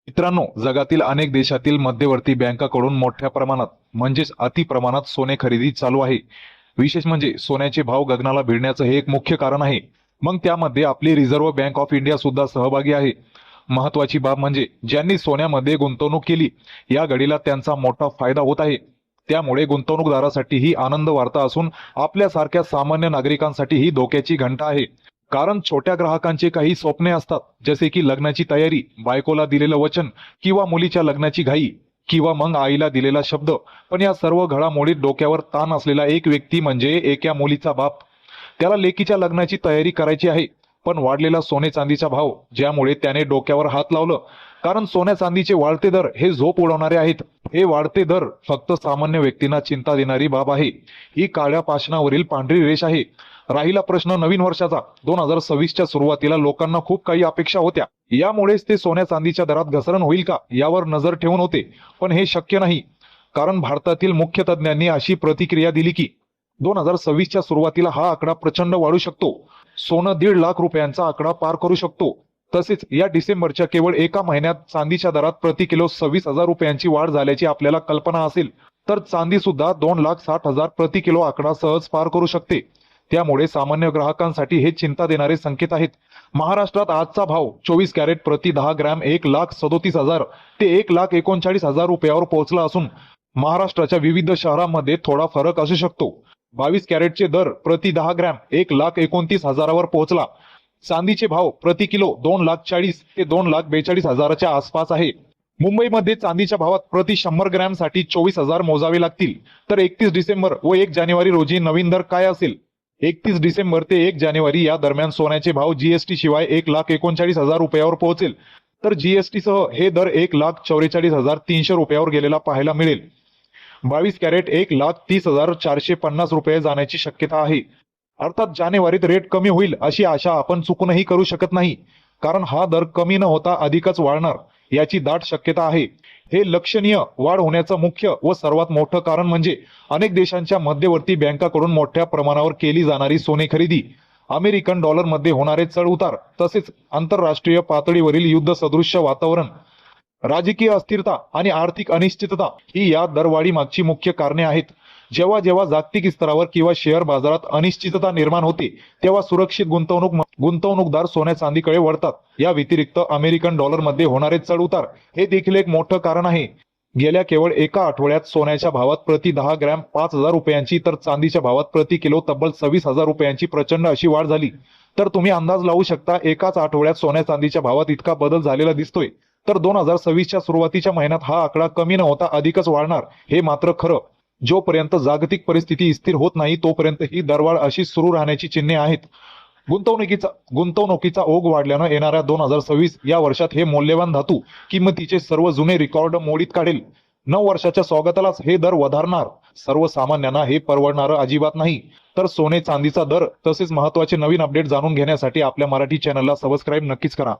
मित्रांनो, जगातील अनेक देशातील मध्यवर्ती बँकांकडून मोठ्या प्रमाणात म्हणजेच अति प्रमाणात सोने खरेदी चालू आहे। विशेष म्हणजे सोन्याचे भाव गगनाला भिडण्याचं हे एक मुख्य कारण आहे। मग त्यामध्ये आपली रिझर्व्ह बँक ऑफ इंडिया सुद्धा सहभागी आहे। महत्वाची बाब म्हणजे ज्यांनी सोन्यामध्ये गुंतवणूक केली या घडीला त्यांचा मोठा फायदा होत आहे। त्यामुळे गुंतवणूकदारासाठी ही आनंद वार्ता असून आपल्यासारख्या सामान्य नागरिकांसाठी ही धोक्याची घंटा आहे। कारण छोट्या ग्राहकांचे काही स्वप्ने असतात, जसे की लग्नाची तयारी, बायकोला दिलेलं वचन किंवा मुलीच्या लग्नाची घाई किंवा मग आईला दिलेला शब्द। पण या सर्व घडामोडीत डोक्यावर ताण असलेला एक व्यक्ती म्हणजे एका मुलीचा बाप। त्याला लेकीच्या लग्नाची तयारी करायची आहे, पण वाढलेला सोने चांदीचा भाव ज्यामुळे त्याने डोक्यावर हात लावलं। कारण सोन्या चांदीचे वाढते दर हे झोप उडवणारे आहेत। हे वाढते दर फक्त सामान्य व्यक्तींना चिंता देणारी बाब आहे। ही काळ्या पाषाणावरील पांढरी रेष आहे। राहिला प्रश्न नवीन वर्षाचा 2026च्या सुरुवातीला लोकांना खूप काही अपेक्षा होत्या। यामुळेच ते सोन्या चांदीच्या दरात घसरण होईल का यावर नजर ठेवून होते, पण हे शक्य नाही। कारण भारतातील मुख्य तज्ञांनी अशी प्रतिक्रिया दिली की 2026च्या सुरुवातीला हा आकडा प्रचंड वाढू शकतो। सोनं 1.5 लाख रुपयांचा आकडा पार करू शकतो। तसेच या डिसेंबरच्या केवळ एका महिन्यात चांदीच्या दरात प्रति किलो 26,000 रुपयांची वाढ झाल्याची आपल्याला कल्पना असेल, तर चांदी सुद्धा 2,60,000 प्रति किलो आकडा सहज पार करू शकते। त्यामुळे सामान्य ग्राहकांसाठी हे चिंता देणारे संकेत आहेत। महाराष्ट्रात आजचा भाव 24 कॅरेट प्रति 10 ग्रॅम 1,37,000 ते 1,39,000 रुपयावर पोहोचला असून महाराष्ट्राच्या विविध शहरांमध्ये थोडा फरक असू शकतो। 22 कॅरेटचे दर प्रति 10 ग्रॅम 1,29,000 पोहोचला। चांदीचे भाव प्रति किलो 2,40,000 ते 2,42,000च्या आसपास आहे। मुंबईमध्ये चांदीच्या भावात प्रति 100 ग्रॅम साठी 24,000 मोजावे लागतील। तर 31 डिसेंबर व 1 जानेवारी रोजी नवीन दर काय असेल? 31 डिसेंबर ते 1 जानेवारी या दरम्यान सोन्याचे भाव जीएसटी शिवाय 1,39,000 रुपयावर पोहोचेल। तर जीएसटी सह हे दर 1,44,300 रुपयावर गेलेला पाहायला मिळेल। 22 कॅरेट 1,30,450 रुपये जाण्याची शक्यता आहे। अर्थात जानेवारीत रेट कमी होईल अशी आशा आपण चुकूनही करू शकत नाही, कारण हा दर कमी न होता अधिकच वाढणार याची दाट शक्यता आहे। हे लक्षणीय वाढ होण्याचं मुख्य व सर्वात मोठं कारण म्हणजे अनेक देशांच्या मध्यवर्ती बँकांकडून मोठ्या प्रमाणावर केली जाणारी सोने खरेदी, अमेरिकन डॉलरमध्ये होणारे चढउतार, तसेच आंतरराष्ट्रीय पातळीवरील युद्ध सदृश्य वातावरण, राजकीय अस्थिरता आणि आर्थिक अनिश्चितता ही या दरवाढी मागची मुख्य कारणे आहेत। जेव्हा जेव्हा जागतिक स्तरावर किंवा शेअर बाजारात अनिश्चितता निर्माण होते, तेव्हा सुरक्षित गुंतवणूकदार सोन्या चांदीकडे वळतात। या व्यतिरिक्त अमेरिकन डॉलरमध्ये होणारे चढउतार हे देखील एक मोठं कारण आहे। गेल्या केवळ एका आठवड्यात सोन्याच्या भावात प्रति 10 ग्रॅम 5,000 रुपयांची तर चांदीच्या भावात प्रति किलो तब्बल 26,000 रुपयांची प्रचंड अशी वाढ झाली। तर तुम्ही अंदाज लावू शकता, एकाच आठवड्यात सोन्या चांदीच्या भावात इतका बदल झालेला दिसतोय, तर 2026च्या सुरुवातीच्या महिन्यात हा आकडा कमी न होता अधिकच वाढणार हे मात्र खरं। जोपर्यंत जागतिक परिस्थिती स्थिर होत नाही तोपर्यंत ही दरवाढ अशी सुरू राहण्याची चिन्हे आहेत। गुंतवणुकीचा ओघ वाढल्यानं येणाऱ्या 2026 या वर्षात हे मौल्यवान धातू किंमतीचे सर्व जुने रेकॉर्ड मोडीत काढेल। 9 वर्षाच्या स्वागतालाच हे दर वधारणार। सर्वसामान्यांना हे परवडणारं अजिबात नाही। तर सोने चांदीचा दर तसेच महत्त्वाचे नवीन अपडेट जाणून घेण्यासाठी आपल्या मराठी चॅनलला सबस्क्राईब नक्कीच करा।